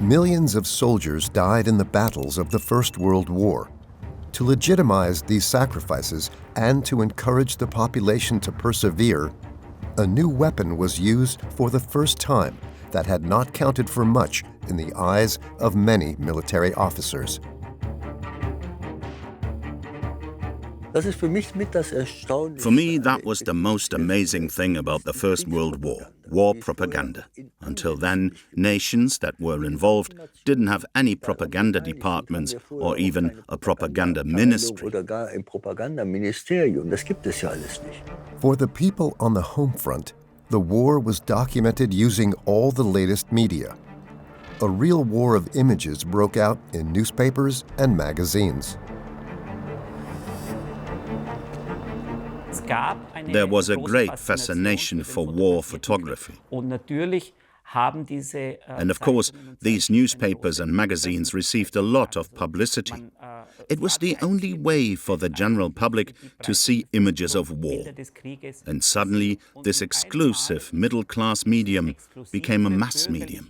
Millions of soldiers died in the battles of the First World War. To legitimize these sacrifices and to encourage the population to persevere, a new weapon was used for the first time that had not counted for much in the eyes of many military officers. For me, that was the most amazing thing about the First World War, war propaganda. Until then, nations that were involved didn't have any propaganda departments or even a propaganda ministry. For the people on the home front, the war was documented using all the latest media. A real war of images broke out in newspapers and magazines. There was a great fascination for war photography. And of course, these newspapers and magazines received a lot of publicity. It was the only way for the general public to see images of war. And suddenly, this exclusive middle-class medium became a mass medium.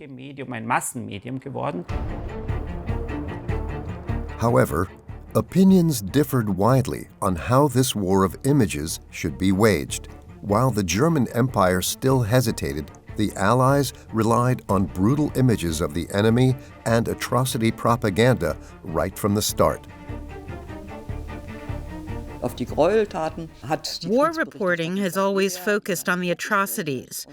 However, opinions differed widely on how this war of images should be waged. While the German Empire still hesitated, the Allies relied on brutal images of the enemy and atrocity propaganda right from the start. War reporting has always focused on the atrocities,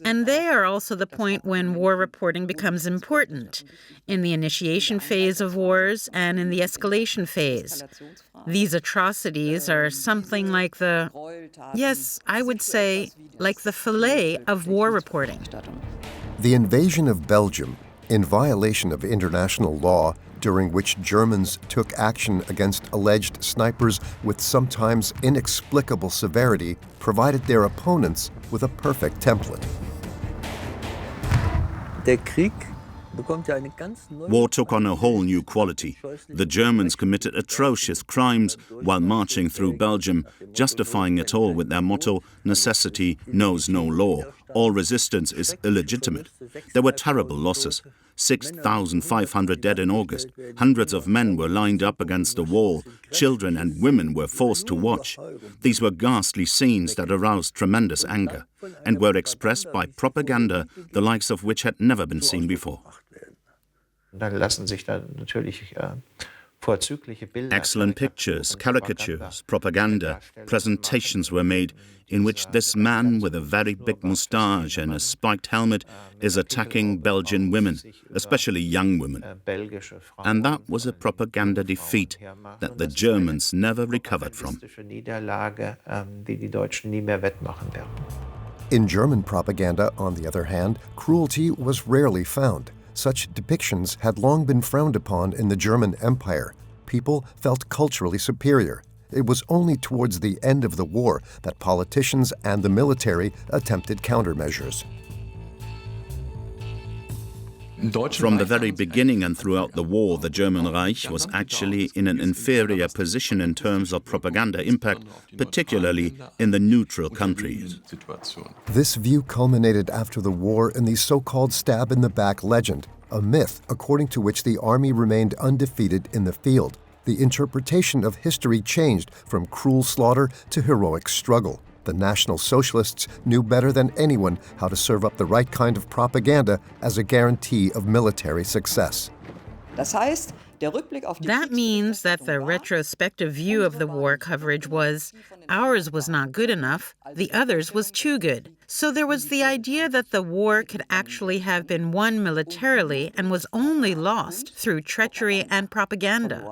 and they are also the point when war reporting becomes important, in the initiation phase of wars and in the escalation phase. These atrocities are something like the, yes, I would say, like the fillet of war reporting. The invasion of Belgium, in violation of international law, during which Germans took action against alleged snipers with sometimes inexplicable severity, provided their opponents with a perfect template. War took on a whole new quality. The Germans committed atrocious crimes while marching through Belgium, justifying it all with their motto, "Necessity knows no law. All resistance is illegitimate." There were terrible losses. 6,500 dead in August. Hundreds of men were lined up against the wall. Children and women were forced to watch. These were ghastly scenes that aroused tremendous anger and were expressed by propaganda, the likes of which had never been seen before. Excellent pictures, caricatures, propaganda, presentations were made in which this man with a very big moustache and a spiked helmet is attacking Belgian women, especially young women. And that was a propaganda defeat that the Germans never recovered from. In German propaganda, on the other hand, cruelty was rarely found. Such depictions had long been frowned upon in the German Empire. People felt culturally superior. It was only towards the end of the war that politicians and the military attempted countermeasures. From the very beginning and throughout the war, the German Reich was actually in an inferior position in terms of propaganda impact, particularly in the neutral countries. This view culminated after the war in the so-called stab-in-the-back legend, a myth according to which the army remained undefeated in the field. The interpretation of history changed from cruel slaughter to heroic struggle. The National Socialists knew better than anyone how to serve up the right kind of propaganda as a guarantee of military success. That means that the retrospective view of the war coverage was, ours was not good enough, the others was too good. So there was the idea that the war could actually have been won militarily and was only lost through treachery and propaganda.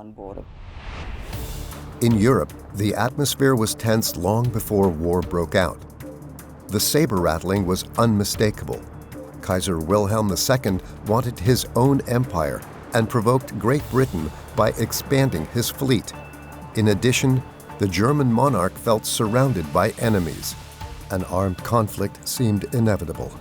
In Europe, the atmosphere was tense long before war broke out. The saber-rattling was unmistakable. Kaiser Wilhelm II wanted his own empire and provoked Great Britain by expanding his fleet. In addition, the German monarch felt surrounded by enemies. An armed conflict seemed inevitable.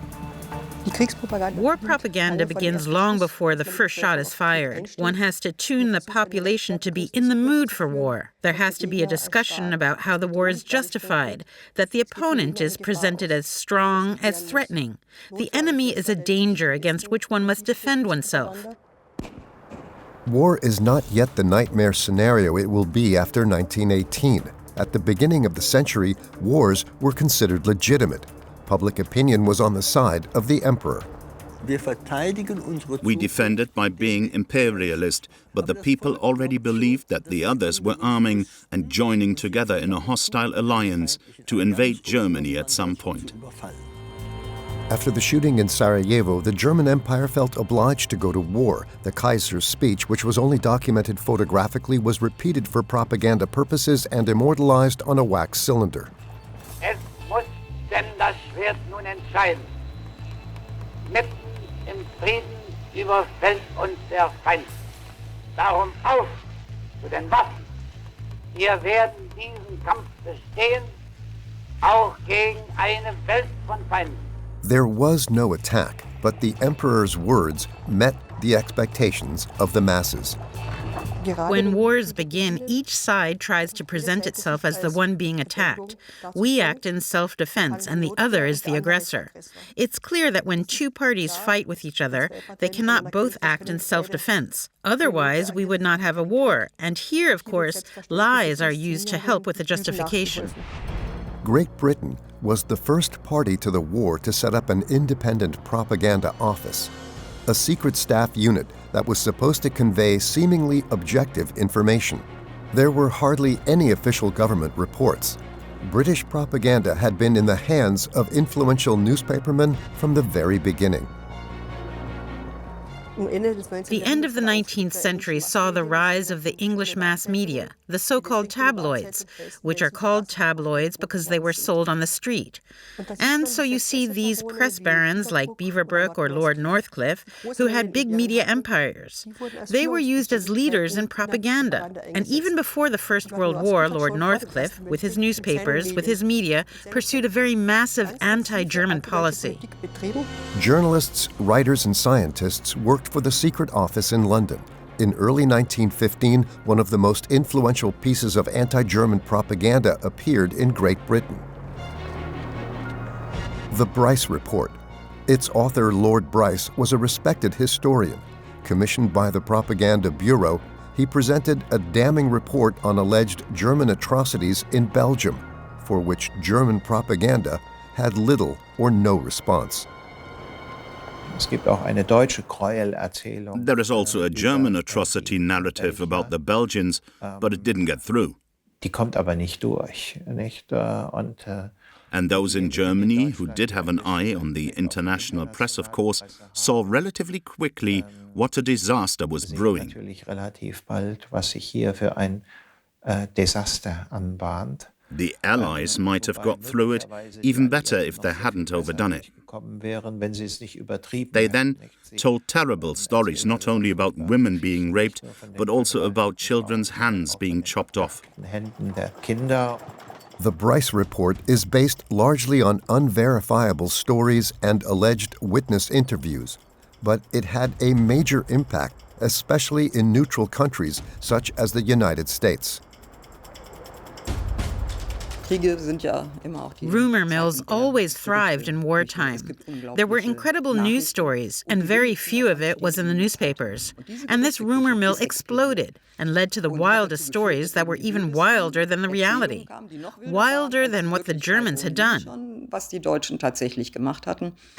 War propaganda begins long before the first shot is fired. One has to tune the population to be in the mood for war. There has to be a discussion about how the war is justified, that the opponent is presented as strong, as threatening. The enemy is a danger against which one must defend oneself. War is not yet the nightmare scenario it will be after 1918. At the beginning of the century, wars were considered legitimate. Public opinion was on the side of the emperor. We defend it by being imperialist, but the people already believed that the others were arming and joining together in a hostile alliance to invade Germany at some point. After the shooting in Sarajevo, the German Empire felt obliged to go to war. The Kaiser's speech, which was only documented photographically, was repeated for propaganda purposes and immortalized on a wax cylinder. Es muss denn das Schwert nun entscheiden. Mitten im Frieden überfällt uns der Feind. Darum auf zu den Waffen. Wir werden diesen Kampf bestehen, auch gegen eine Welt von Feinden. There was no attack, but the emperor's words met the expectations of the masses. When wars begin, each side tries to present itself as the one being attacked. We act in self-defense, and the other is the aggressor. It's clear that when two parties fight with each other, they cannot both act in self-defense. Otherwise, we would not have a war. And here, of course, lies are used to help with the justification. Great Britain was the first party to the war to set up an independent propaganda office, a secret staff unit that was supposed to convey seemingly objective information. There were hardly any official government reports. British propaganda had been in the hands of influential newspapermen from the very beginning. The end of the 19th century saw the rise of the English mass media, the so-called tabloids, which are called tabloids because they were sold on the street. And so you see these press barons like Beaverbrook or Lord Northcliffe, who had big media empires. They were used as leaders in propaganda. And even before the First World War, Lord Northcliffe, with his newspapers, with his media, pursued a very massive anti-German policy. Journalists, writers, and scientists worked for the secret office in London. In early 1915, one of the most influential pieces of anti-German propaganda appeared in Great Britain. The Bryce Report. Its author, Lord Bryce, was a respected historian. Commissioned by the Propaganda Bureau, he presented a damning report on alleged German atrocities in Belgium, for which German propaganda had little or no response. There is also a German atrocity narrative about the Belgians, but it didn't get through. And those in Germany who did have an eye on the international press, of course, saw relatively quickly what a disaster was brewing. The Allies might have got through it even better if they hadn't overdone it. They then told terrible stories not only about women being raped, but also about children's hands being chopped off. The Bryce Report is based largely on unverifiable stories and alleged witness interviews, but it had a major impact, especially in neutral countries such as the United States. Rumor mills always thrived in wartime. There were incredible news stories, and very few of it was in the newspapers. And this rumor mill exploded and led to the wildest stories that were even wilder than the reality, wilder than what the Germans had done,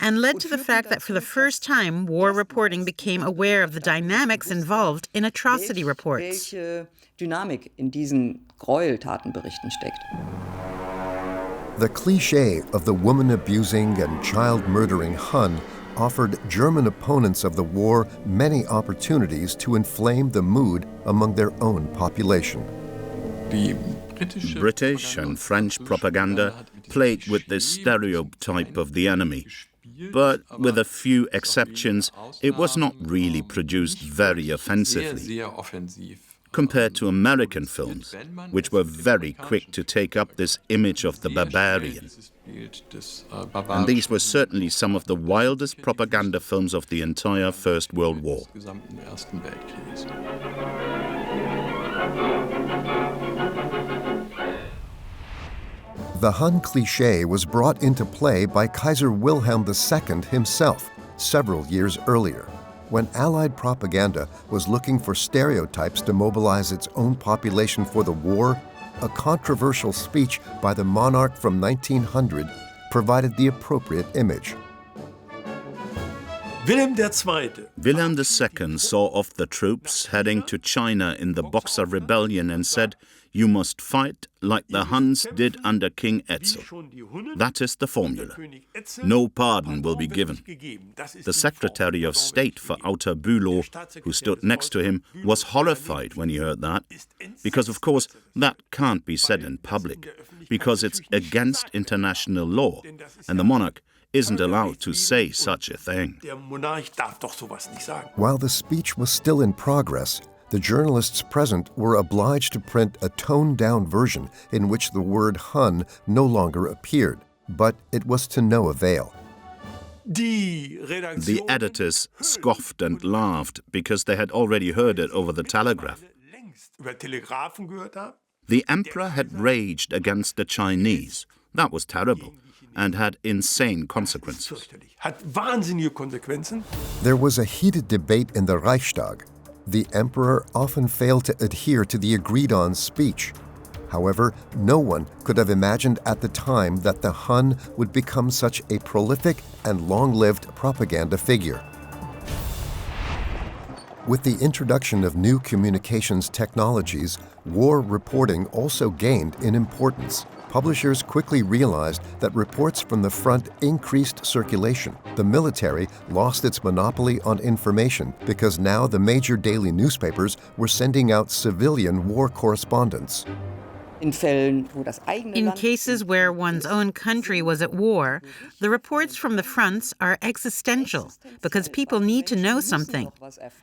and led to the fact that for the first time, war reporting became aware of the dynamics involved in atrocity reports. The cliché of the woman-abusing and child-murdering Hun offered German opponents of the war many opportunities to inflame the mood among their own population. British and French propaganda played with this stereotype of the enemy. But with a few exceptions, it was not really produced very offensively. compared to American films, which were very quick to take up this image of the barbarian. And these were certainly some of the wildest propaganda films of the entire First World War. The Hun cliché was brought into play by Kaiser Wilhelm II himself several years earlier, when Allied propaganda was looking for stereotypes to mobilize its own population for the war. A controversial speech by the monarch from 1900 provided the appropriate image. Wilhelm II. Wilhelm II saw off the troops heading to China in the Boxer Rebellion and said, "You must fight like the Huns did under King Etzel." That is the formula. No pardon will be given. The Secretary of State for Outer Bülow, who stood next to him, was horrified when he heard that, because of course that can't be said in public, because it's against international law, and the monarch isn't allowed to say such a thing. While the speech was still in progress, the journalists present were obliged to print a toned-down version in which the word Hun no longer appeared, but it was to no avail. The editors scoffed and laughed because they had already heard it over the telegraph. The emperor had raged against the Chinese. That was terrible and had insane consequences. There was a heated debate in the Reichstag. The emperor often failed to adhere to the agreed-on speech. However, no one could have imagined at the time that the Hun would become such a prolific and long-lived propaganda figure. With the introduction of new communications technologies, war reporting also gained in importance. Publishers quickly realized that reports from the front increased circulation. The military lost its monopoly on information because now the major daily newspapers were sending out civilian war correspondents. In cases where one's own country was at war, the reports from the fronts are existential because people need to know something,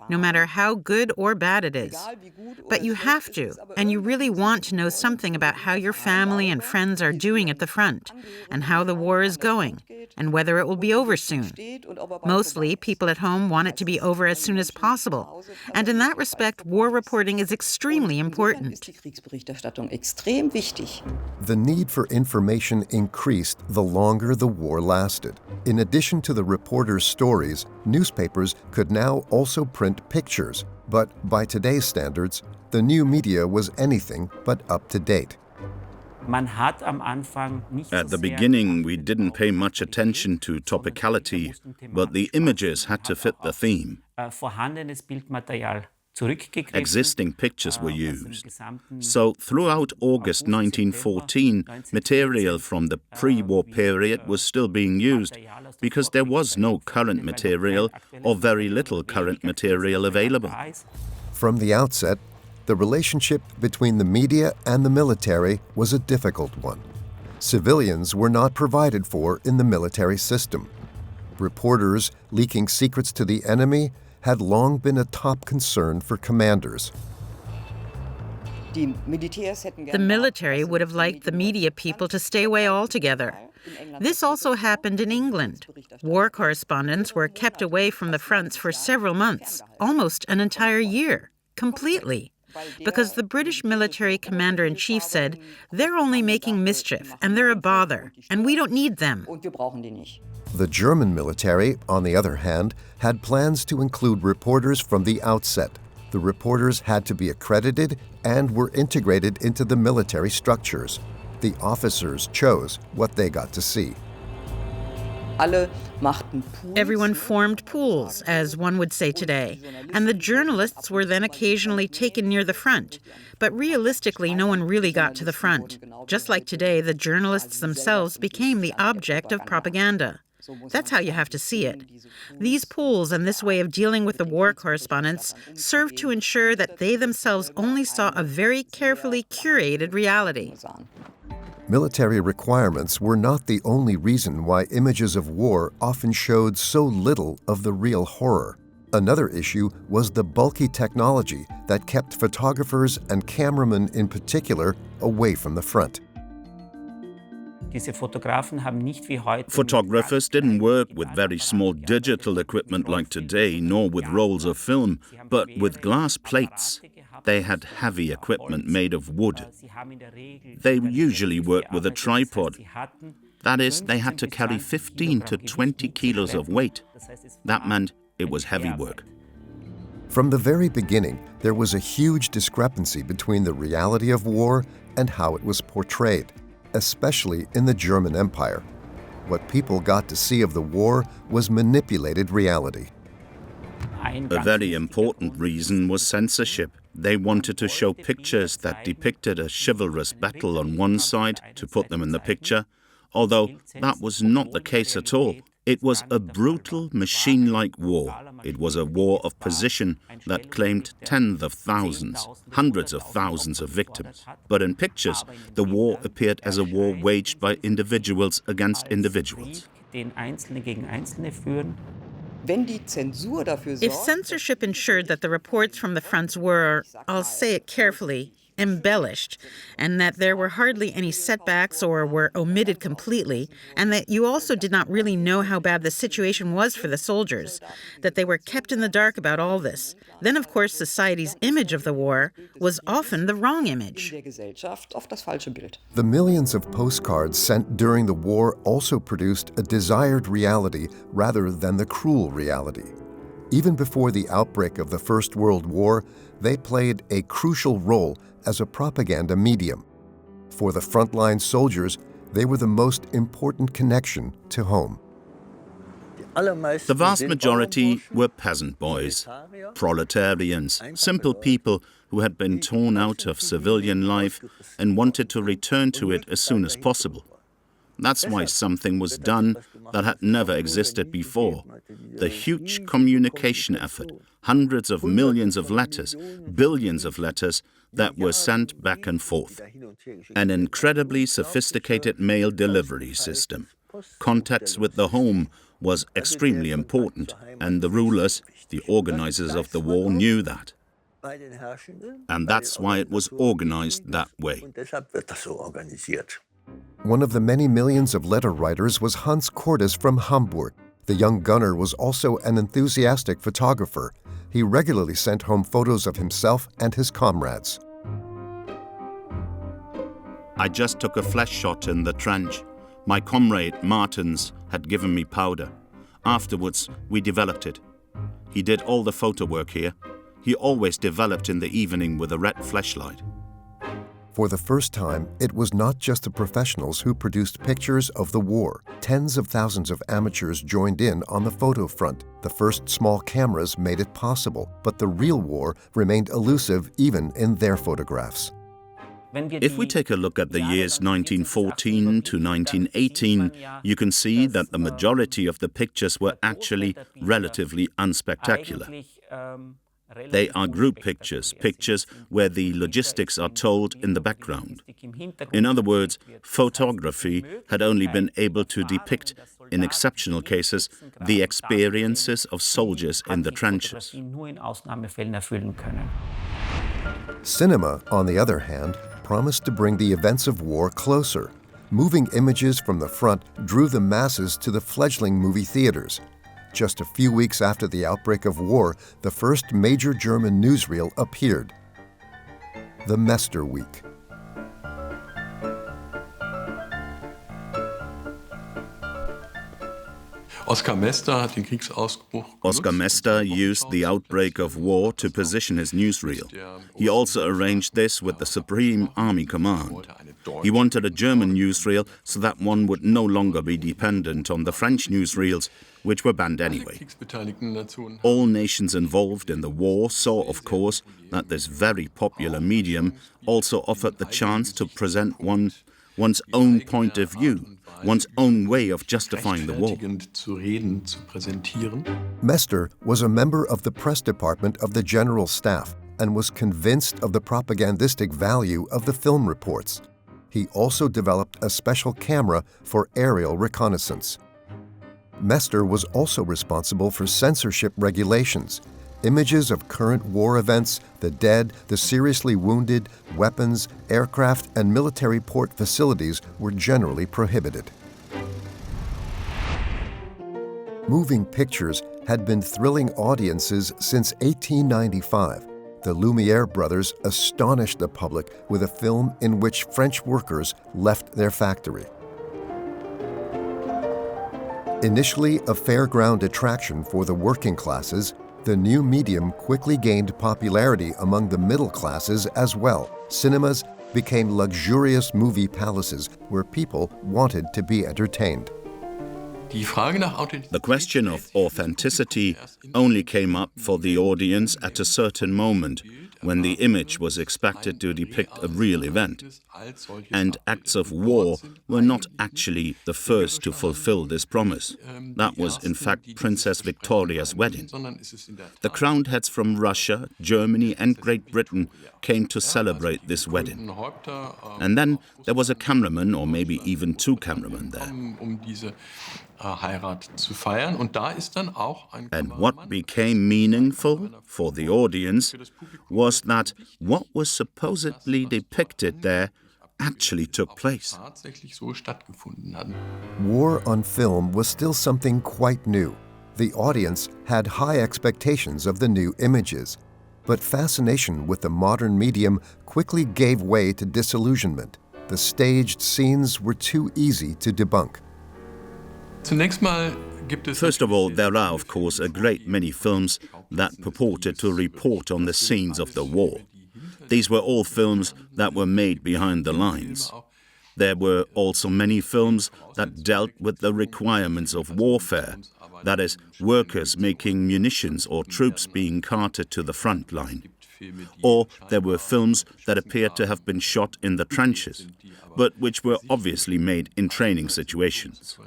no matter how good or bad it is. But you have to, and you really want to know something about how your family and friends are doing at the front, and how the war is going, and whether it will be over soon. Mostly, people at home want it to be over as soon as possible, and in that respect, war reporting is extremely important. The need for information increased the longer the war lasted. In addition to the reporters' stories, newspapers could now also print pictures, but by today's standards, the new media was anything but up to date. At the beginning, we didn't pay much attention to topicality, but the images had to fit the theme. Existing pictures were used. So throughout August 1914, material from the pre-war period was still being used because there was no current material or very little current material available. From the outset, the relationship between the media and the military was a difficult one. Civilians were not provided for in the military system. Reporters leaking secrets to the enemy had long been a top concern for commanders. The military would have liked the media people to stay away altogether. This also happened in England. War correspondents were kept away from the fronts for several months, almost an entire year, completely. Because the British military commander-in-chief said, "They're only making mischief, and they're a bother, and we don't need them." The German military, on the other hand, had plans to include reporters from the outset. The reporters had to be accredited and were integrated into the military structures. The officers chose what they got to see. Everyone formed pools, as one would say today, and the journalists were then occasionally taken near the front. But realistically, no one really got to the front. Just like today, the journalists themselves became the object of propaganda. That's how you have to see it. These pools and this way of dealing with the war correspondents served to ensure that they themselves only saw a very carefully curated reality. Military requirements were not the only reason why images of war often showed so little of the real horror. Another issue was the bulky technology that kept photographers and cameramen in particular away from the front. Photographers didn't work with very small digital equipment like today, nor with rolls of film, but with glass plates. They had heavy equipment made of wood. They usually worked with a tripod. That is, they had to carry 15 to 20 kilos of weight. That meant it was heavy work. From the very beginning, there was a huge discrepancy between the reality of war and how it was portrayed, especially in the German Empire. What people got to see of the war was manipulated reality. A very important reason was censorship. They wanted to show pictures that depicted a chivalrous battle on one side to put them in the picture, although that was not the case at all. It was a brutal, machine-like war. It was a war of position that claimed tens of thousands, hundreds of thousands of victims. But in pictures, the war appeared as a war waged by individuals against individuals. If censorship ensured that the reports from the fronts were, I'll say it carefully, embellished, and that there were hardly any setbacks or were omitted completely, and that you also did not really know how bad the situation was for the soldiers, that they were kept in the dark about all this, then of course society's image of the war was often the wrong image. The millions of postcards sent during the war also produced a desired reality rather than the cruel reality. Even before the outbreak of the First World War, they played a crucial role as a propaganda medium. For the frontline soldiers, they were the most important connection to home. The vast majority were peasant boys, proletarians, simple people who had been torn out of civilian life and wanted to return to it as soon as possible. That's why something was done that had never existed before. The huge communication effort, hundreds of millions of letters, billions of letters that were sent back and forth. An incredibly sophisticated mail delivery system. Contacts with the home was extremely important, and the rulers, the organizers of the war, knew that. And that's why it was organized that way. One of the many millions of letter writers was Hans Cordes from Hamburg. The young gunner was also an enthusiastic photographer. He regularly sent home photos of himself and his comrades. I just took a flash shot in the trench. My comrade, Martens, had given me powder. Afterwards, we developed it. He did all the photo work here. He always developed in the evening with a red flashlight. For the first time, it was not just the professionals who produced pictures of the war. Tens of thousands of amateurs joined in on the photo front. The first small cameras made it possible, but the real war remained elusive even in their photographs. If we take a look at the years 1914 to 1918, you can see that the majority of the pictures were actually relatively unspectacular. They are group pictures, pictures where the logistics are told in the background. In other words, photography had only been able to depict, in exceptional cases, the experiences of soldiers in the trenches. Cinema, on the other hand, promised to bring the events of war closer. Moving images from the front drew the masses to the fledgling movie theaters. Just a few weeks after the outbreak of war, the first major German newsreel appeared. The Mester Week. Oskar Mester used the outbreak of war to position his newsreel. He also arranged this with the Supreme Army Command. He wanted a German newsreel so that one would no longer be dependent on the French newsreels, which were banned anyway. All nations involved in the war saw, of course, that this very popular medium also offered the chance to present one's own point of view, one's own way of justifying the war. Mester was a member of the press department of the General Staff and was convinced of the propagandistic value of the film reports. He also developed a special camera for aerial reconnaissance. Mester was also responsible for censorship regulations. Images of current war events, the dead, the seriously wounded, weapons, aircraft, and military port facilities were generally prohibited. Moving pictures had been thrilling audiences since 1895. The Lumière brothers astonished the public with a film in which French workers left their factory. Initially a fairground attraction for the working classes, the new medium quickly gained popularity among the middle classes as well. Cinemas became luxurious movie palaces where people wanted to be entertained. The question of authenticity only came up for the audience at a certain moment, when the image was expected to depict a real event. And acts of war were not actually the first to fulfill this promise. That was, in fact, Princess Victoria's wedding. The crowned heads from Russia, Germany, and Great Britain came to celebrate this wedding. And then there was a cameraman, or maybe even two cameramen there. And what became meaningful for the audience was that what was supposedly depicted there actually took place. War on film was still something quite new. The audience had high expectations of the new images, but fascination with the modern medium quickly gave way to disillusionment. The staged scenes were too easy to debunk. First of all, there are, of course, a great many films that purported to report on the scenes of the war. These were all films that were made behind the lines. There were also many films that dealt with the requirements of warfare, that is, workers making munitions or troops being carted to the front line. Or there were films that appeared to have been shot in the trenches, but which were obviously made in training situations.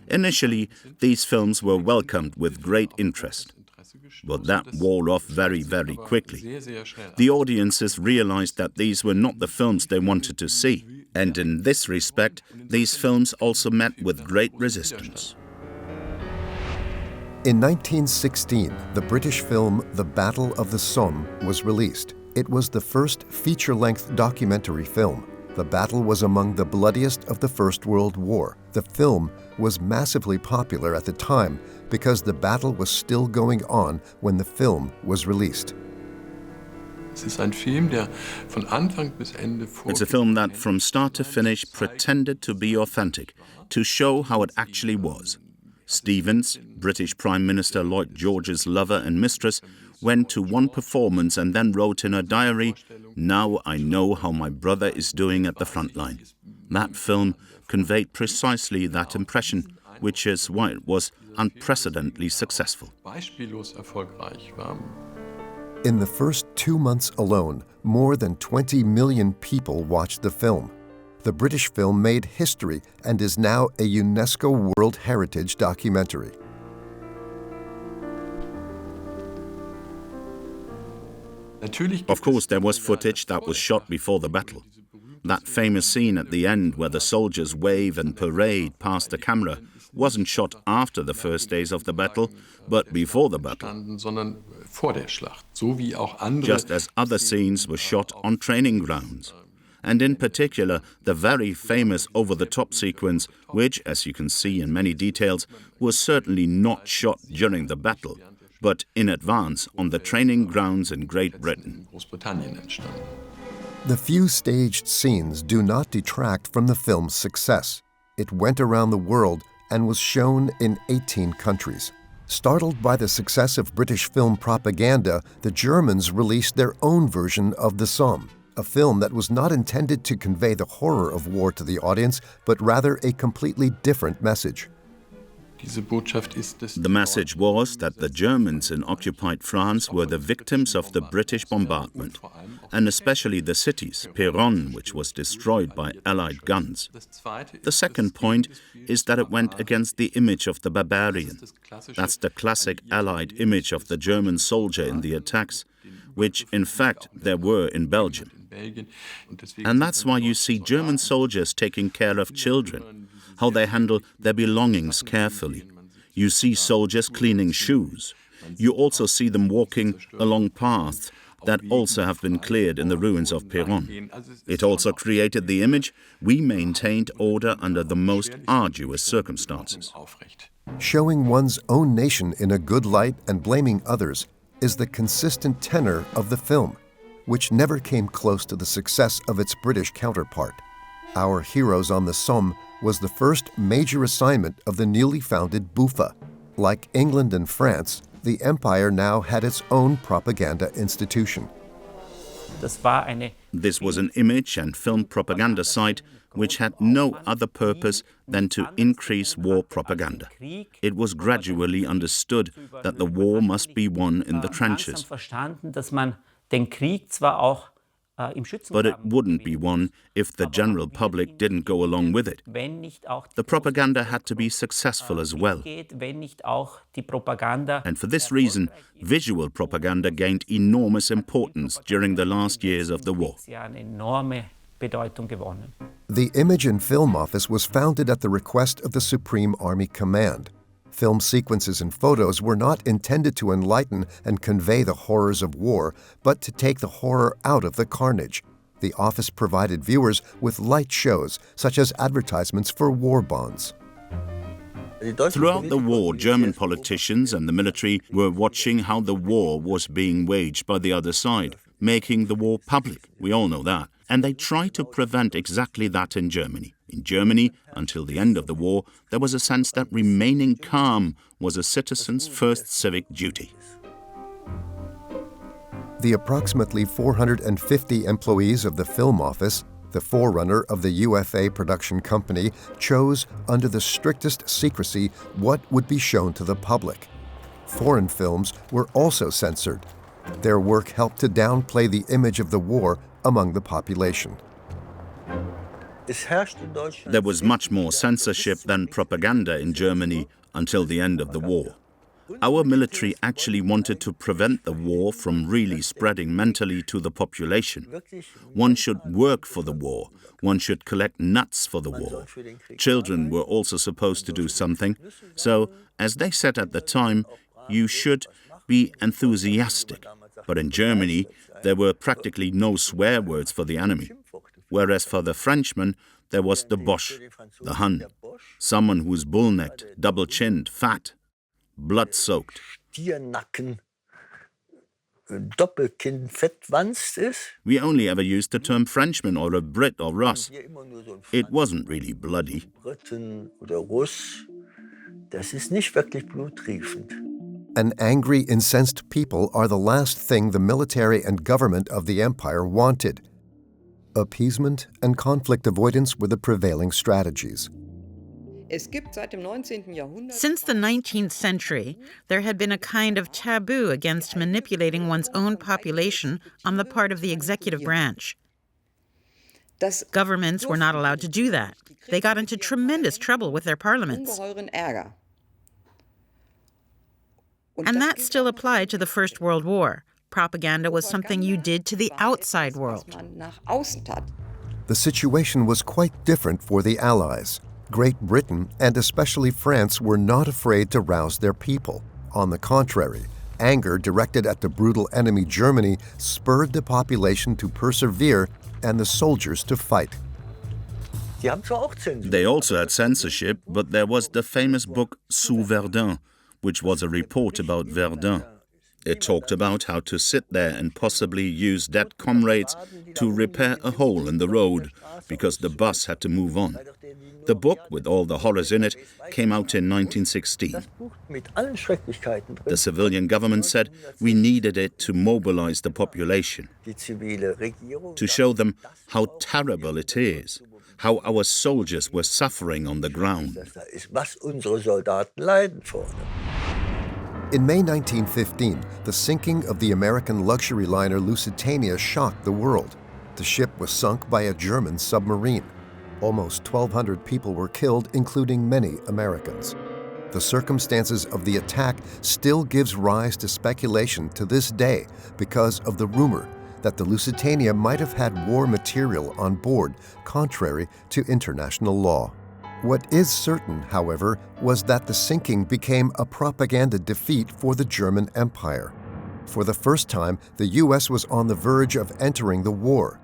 Initially, these films were welcomed with great interest, but that wore off very, very quickly. The audiences realized that these were not the films they wanted to see, and in this respect, these films also met with great resistance. In 1916, the British film The Battle of the Somme was released. It was the first feature-length documentary film. The battle was among the bloodiest of the First World War. The film was massively popular at the time because the battle was still going on when the film was released. It's a film that from start to finish pretended to be authentic, to show how it actually was. Stevens, British Prime Minister Lloyd George's lover and mistress, went to one performance and then wrote in her diary, "Now I know how my brother is doing at the front line." That film conveyed precisely that impression, which is why it was unprecedentedly successful. In the first 2 months alone, more than 20 million people watched the film. The British film made history and is now a UNESCO World Heritage documentary. Of course, there was footage that was shot before the battle. That famous scene at the end where the soldiers wave and parade past the camera wasn't shot after the first days of the battle, but before the battle. Just as other scenes were shot on training grounds. And in particular, the very famous over-the-top sequence, which, as you can see in many details, was certainly not shot during the battle, but in advance on the training grounds in Great Britain. The few staged scenes do not detract from the film's success. It went around the world and was shown in 18 countries. Startled by the success of British film propaganda, the Germans released their own version of the Somme, a film that was not intended to convey the horror of war to the audience, but rather a completely different message. The message was that the Germans in occupied France were the victims of the British bombardment, and especially the cities, Péronne, which was destroyed by Allied guns. The second point is that it went against the image of the barbarian. That's the classic Allied image of the German soldier in the attacks, which in fact there were in Belgium. And that's why you see German soldiers taking care of children, how they handle their belongings carefully. You see soldiers cleaning shoes. You also see them walking along paths that also have been cleared in the ruins of Peron. It also created the image we maintained order under the most arduous circumstances. Showing one's own nation in a good light and blaming others is the consistent tenor of the film, which never came close to the success of its British counterpart. Our Heroes on the Somme was the first major assignment of the newly founded BUFA. Like England and France, the Empire now had its own propaganda institution. This was an image and film propaganda site which had no other purpose than to increase war propaganda. It was gradually understood that the war must be won in the trenches. But it wouldn't be won if the general public didn't go along with it. The propaganda had to be successful as well. And for this reason, visual propaganda gained enormous importance during the last years of the war. The Image and Film Office was founded at the request of the Supreme Army Command. Film sequences and photos were not intended to enlighten and convey the horrors of war, but to take the horror out of the carnage. The office provided viewers with light shows, such as advertisements for war bonds. Throughout the war, German politicians and the military were watching how the war was being waged by the other side, making the war public. We all know that. And they tried to prevent exactly that in Germany. In Germany, until the end of the war, there was a sense that remaining calm was a citizen's first civic duty. The approximately 450 employees of the Film Office, the forerunner of the UFA production company, chose, under the strictest secrecy, what would be shown to the public. Foreign films were also censored. Their work helped to downplay the image of the war among the population. There was much more censorship than propaganda in Germany until the end of the war. Our military actually wanted to prevent the war from really spreading mentally to the population. One should work for the war. One should collect nuts for the war. Children were also supposed to do something. So, as they said at the time, you should be enthusiastic. But in Germany, there were practically no swear words for the enemy. Whereas for the Frenchman, there was the Boche, the Hun, someone who was bull-necked, double-chinned, fat, blood-soaked. We only ever used the term Frenchman or a Brit or Russ. It wasn't really bloody. An angry, incensed people are the last thing the military and government of the empire wanted. Appeasement and conflict avoidance were the prevailing strategies. Since the 19th century, there had been a kind of taboo against manipulating one's own population on the part of the executive branch. Governments were not allowed to do that. They got into tremendous trouble with their parliaments. And that still applied to the First World War. Propaganda was something you did to the outside world. The situation was quite different for the Allies. Great Britain, and especially France, were not afraid to rouse their people. On the contrary, anger directed at the brutal enemy Germany spurred the population to persevere and the soldiers to fight. They also had censorship, but there was the famous book Sous Verdun, which was a report about Verdun. It talked about how to sit there and possibly use dead comrades to repair a hole in the road because the bus had to move on. The book, with all the horrors in it, came out in 1916. The civilian government said we needed it to mobilize the population, to show them how terrible it is, how our soldiers were suffering on the ground. In May 1915, the sinking of the American luxury liner Lusitania shocked the world. The ship was sunk by a German submarine. Almost 1,200 people were killed, including many Americans. The circumstances of the attack still gives rise to speculation to this day because of the rumor that the Lusitania might have had war material on board, contrary to international law. What is certain, however, was that the sinking became a propaganda defeat for the German Empire. For the first time, the U.S. was on the verge of entering the war.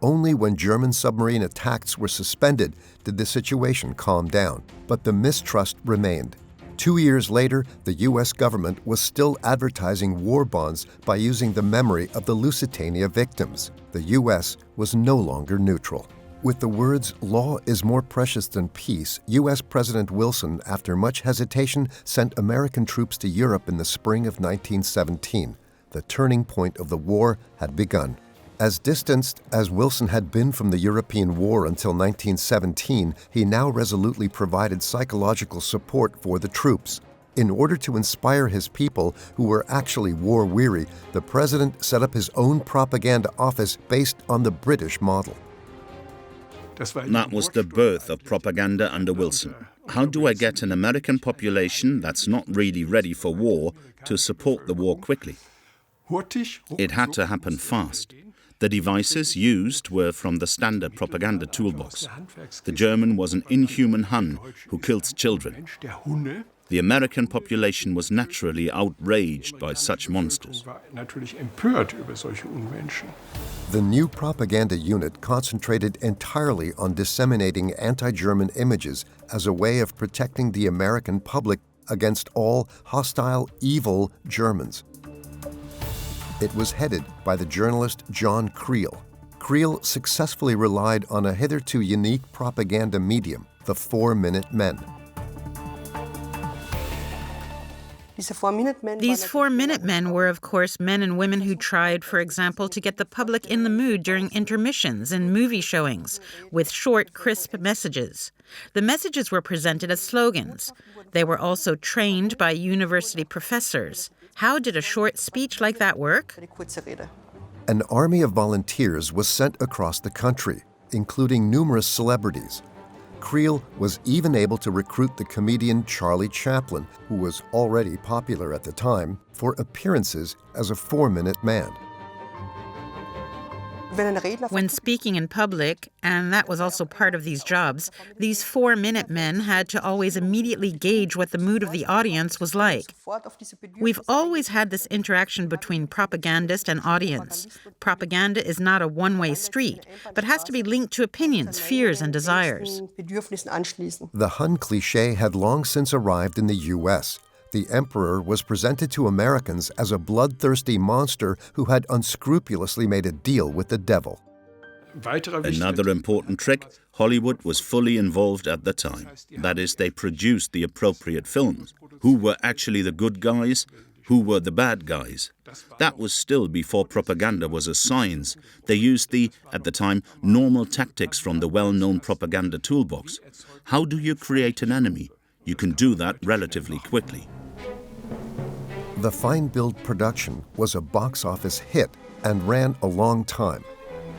Only when German submarine attacks were suspended did the situation calm down, but the mistrust remained. 2 years later, the U.S. government was still advertising war bonds by using the memory of the Lusitania victims. The U.S. was no longer neutral. With the words, "Law is more precious than peace," U.S. President Wilson, after much hesitation, sent American troops to Europe in the spring of 1917. The turning point of the war had begun. As distanced as Wilson had been from the European war until 1917, he now resolutely provided psychological support for the troops. In order to inspire his people, who were actually war-weary, the president set up his own propaganda office based on the British model. That was the birth of propaganda under Wilson. How do I get an American population that's not really ready for war to support the war quickly? It had to happen fast. The devices used were from the standard propaganda toolbox. The German was an inhuman Hun who kills children. The American population was naturally outraged by such monsters. The new propaganda unit concentrated entirely on disseminating anti-German images as a way of protecting the American public against all hostile, evil Germans. It was headed by the journalist John Creel. Creel successfully relied on a hitherto unique propaganda medium, the 4-Minute Men. These 4-Minute Men were, of course, men and women who tried, for example, to get the public in the mood during intermissions and movie showings with short, crisp messages. The messages were presented as slogans. They were also trained by university professors. How did a short speech like that work? An army of volunteers was sent across the country, including numerous celebrities. Creel was even able to recruit the comedian Charlie Chaplin, who was already popular at the time, for appearances as a 4-Minute Man. When speaking in public, and that was also part of these jobs, these 4-Minute Men had to always immediately gauge what the mood of the audience was like. We've always had this interaction between propagandist and audience. Propaganda is not a one-way street, but has to be linked to opinions, fears, and desires. The Hun cliché had long since arrived in the U.S. The emperor was presented to Americans as a bloodthirsty monster who had unscrupulously made a deal with the devil. Another important trick, Hollywood was fully involved at the time. That is, they produced the appropriate films. Who were actually the good guys? Who were the bad guys? That was still before propaganda was a science. They used the, at the time, normal tactics from the well-known propaganda toolbox. How do you create an enemy? You can do that relatively quickly. The fine-billed production was a box office hit and ran a long time.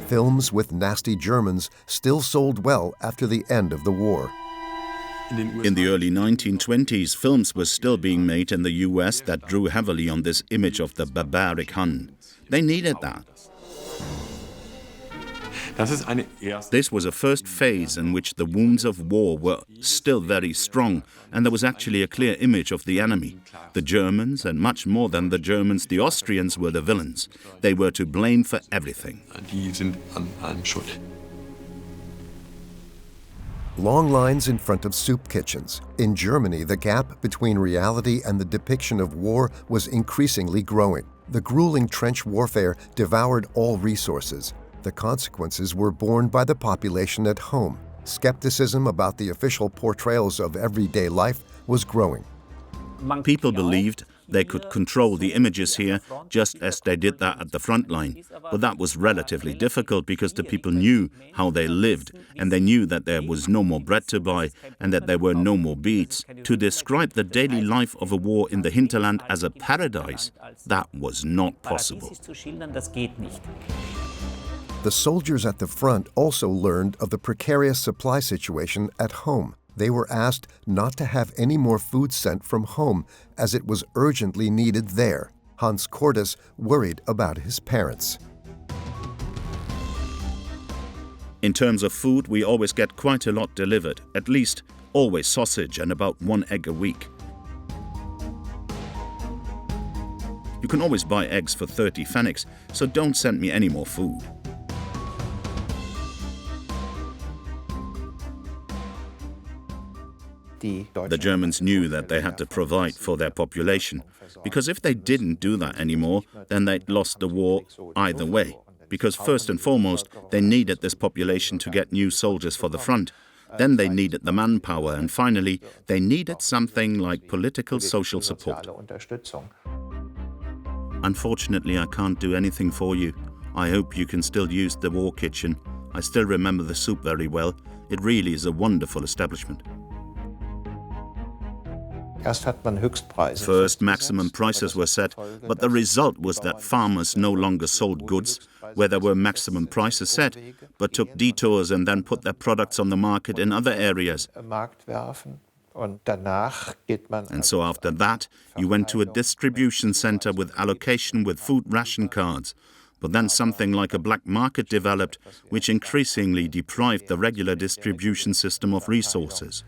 Films with nasty Germans still sold well after the end of the war. In the early 1920s, films were still being made in the US that drew heavily on this image of the barbaric Hun. They needed that. This was a first phase in which the wounds of war were still very strong, and there was actually a clear image of the enemy. The Germans, and much more than the Germans, the Austrians were the villains. They were to blame for everything. Long lines in front of soup kitchens. In Germany, the gap between reality and the depiction of war was increasingly growing. The grueling trench warfare devoured all resources. The consequences were borne by the population at home. Skepticism about the official portrayals of everyday life was growing. People believed they could control the images here just as they did that at the front line. But that was relatively difficult because the people knew how they lived, and they knew that there was no more bread to buy and that there were no more beets. To describe the daily life of a war in the hinterland as a paradise, that was not possible. The soldiers at the front also learned of the precarious supply situation at home. They were asked not to have any more food sent from home, as it was urgently needed there. Hans Cordes worried about his parents. In terms of food, we always get quite a lot delivered, at least always sausage and about 1 egg a week. You can always buy eggs for 30 pfennigs, so don't send me any more food. The Germans knew that they had to provide for their population, because if they didn't do that anymore, then they'd lost the war either way. Because first and foremost, they needed this population to get new soldiers for the front. Then they needed the manpower, and finally, they needed something like political social support. Unfortunately, I can't do anything for you. I hope you can still use the war kitchen. I still remember the soup very well. It really is a wonderful establishment. First, maximum prices were set, but the result was that farmers no longer sold goods where there were maximum prices set, but took detours and then put their products on the market in other areas. And so after that, you went to a distribution center with allocation with food ration cards. But then something like a black market developed, which increasingly deprived the regular distribution system of resources.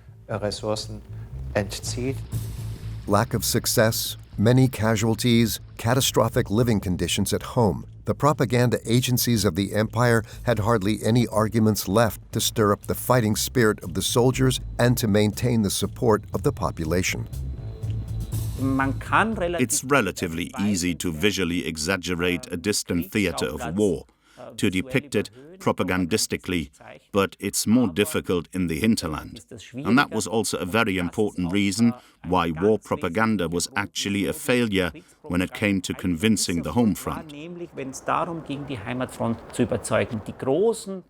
Lack of success, many casualties, catastrophic living conditions at home. The propaganda agencies of the empire had hardly any arguments left to stir up the fighting spirit of the soldiers and to maintain the support of the population. It's relatively easy to visually exaggerate a distant theater of war, to depict it propagandistically, but it's more difficult in the hinterland. And that was also a very important reason why war propaganda was actually a failure when it came to convincing the home front.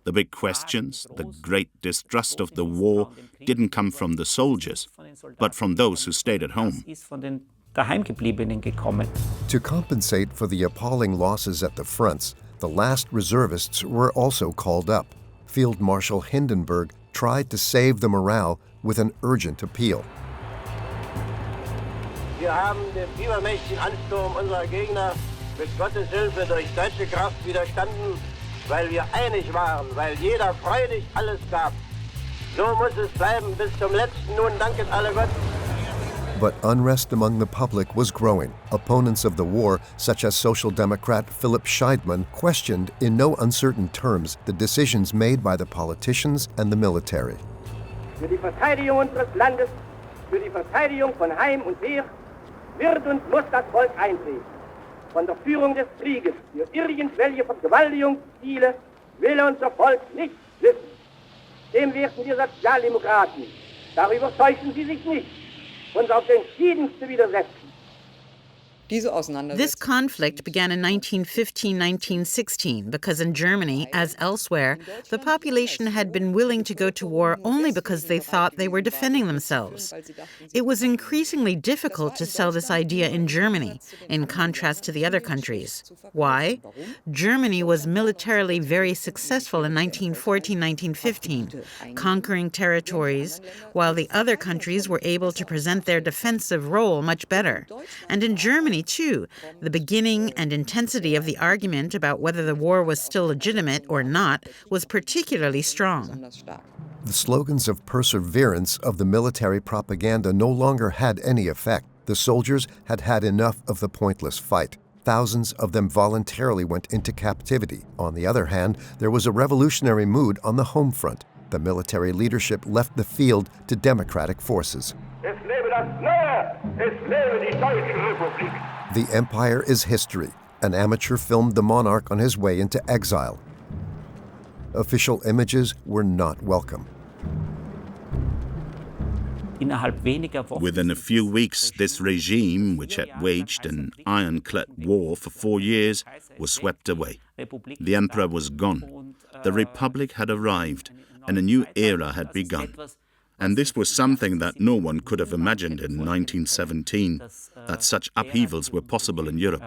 The big questions, the great distrust of the war, didn't come from the soldiers, but from those who stayed at home. To compensate for the appalling losses at the fronts, the last reservists were also called up. Field Marshal Hindenburg tried to save the morale with an urgent appeal. Wir haben dem übermächtigen Ansturm unserer Gegner mit Gottes Hilfe durch deutsche Kraft widerstanden, weil wir einig waren, weil jeder freudig alles gab. So muss es bleiben bis zum letzten. Nun danket alle Gott. But unrest among the public was growing. Opponents of the war, such as Social Democrat Philipp Scheidmann, questioned in no uncertain terms the decisions made by the politicians and the military. Für die Verteidigung unseres Landes, für die Verteidigung von Heim und Heer, wird und muss das Volk eintreten. Von der Führung des Krieges für irgendwelche Vergewaltigungsziele will unser Volk nichts wissen. Dem werden wir Sozialdemokraten, darüber täuschen Sie sich nicht, uns auf den entschiedenste widersetzen. This conflict began in 1915-1916 because in Germany, as elsewhere, the population had been willing to go to war only because they thought they were defending themselves. It was increasingly difficult to sell this idea in Germany, in contrast to the other countries. Why? Germany was militarily very successful in 1914-1915, conquering territories, while the other countries were able to present their defensive role much better. And in Germany, too, the beginning and intensity of the argument about whether the war was still legitimate or not was particularly strong. The slogans of perseverance of the military propaganda no longer had any effect. The soldiers had had enough of the pointless fight. Thousands of them voluntarily went into captivity. On the other hand, there was a revolutionary mood on the home front. The military leadership left the field to democratic forces. Es lebe das Neue! Es lebe die Deutsche Republik! The Empire is history. An amateur filmed the monarch on his way into exile. Official images were not welcome. Within a few weeks, this regime, which had waged an ironclad war for 4 years, was swept away. The emperor was gone. The republic had arrived, and a new era had begun. And this was something that no one could have imagined in 1917, that such upheavals were possible in Europe.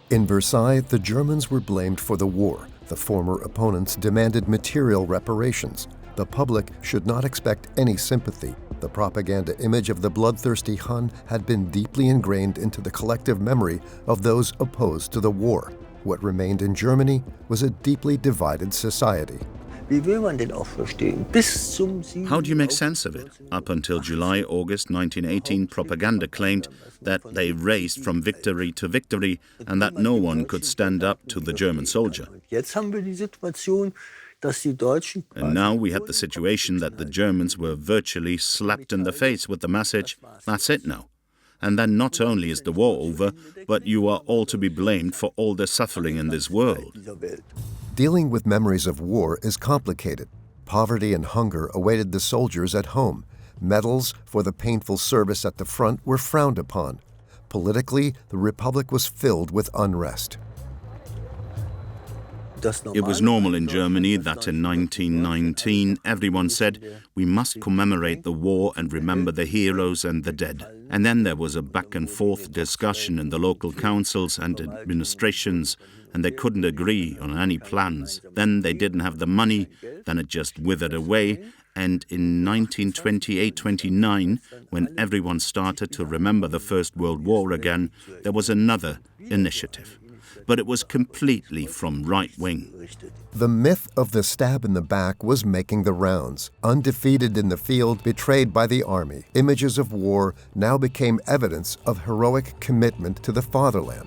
In Versailles, the Germans were blamed for the war. The former opponents demanded material reparations. The public should not expect any sympathy. The propaganda image of the bloodthirsty Hun had been deeply ingrained into the collective memory of those opposed to the war. What remained in Germany was a deeply divided society. How do you make sense of it? Up until July, August 1918, propaganda claimed that they raced from victory to victory and that no one could stand up to the German soldier. And now we had the situation that the Germans were virtually slapped in the face with the message, "That's it now." And then not only is the war over, but you are all to be blamed for all the suffering in this world. Dealing with memories of war is complicated. Poverty and hunger awaited the soldiers at home. Medals for the painful service at the front were frowned upon. Politically, the Republic was filled with unrest. It was normal in Germany that in 1919 everyone said, we must commemorate the war and remember the heroes and the dead. And then there was a back and forth discussion in the local councils and administrations, and they couldn't agree on any plans. Then they didn't have the money, then it just withered away. And in 1928-29, when everyone started to remember the First World War again, there was another initiative. But it was completely from right wing. The myth of the stab in the back was making the rounds. Undefeated in the field, betrayed by the army, images of war now became evidence of heroic commitment to the fatherland.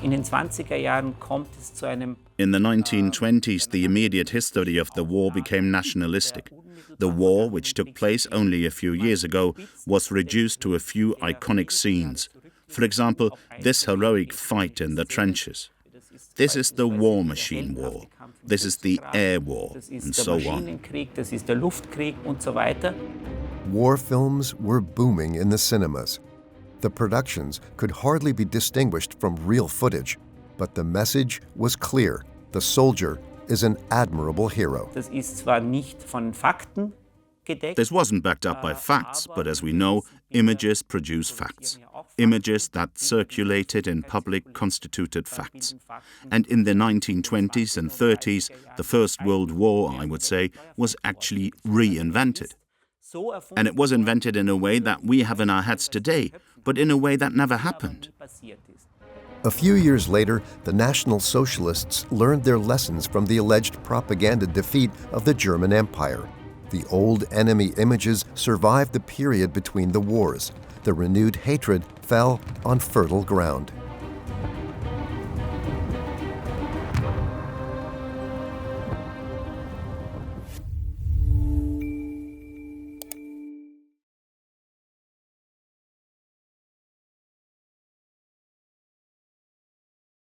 In den 20er Jahren kommt es zu einem In the 1920s, the immediate history of the war became nationalistic. The war, which took place only a few years ago, was reduced to a few iconic scenes. For example, this heroic fight in the trenches. This is the war machine war. This is the air war, and so on. Das ist der Luftkrieg und so weiter. War films were booming in the cinemas. The productions could hardly be distinguished from real footage, but the message was clear. The soldier is an admirable hero. Das ist zwar nicht von Fakten gedeckt. This wasn't backed up by facts, but as we know, images produce facts. Images that circulated in public constituted facts. And in the 1920s and 30s, the First World War, I would say, was actually reinvented. And it was invented in a way that we have in our heads today, but in a way that never happened. A few years later, the National Socialists learned their lessons from the alleged propaganda defeat of the German Empire. The old enemy images survived the period between the wars. The renewed hatred fell on fertile ground.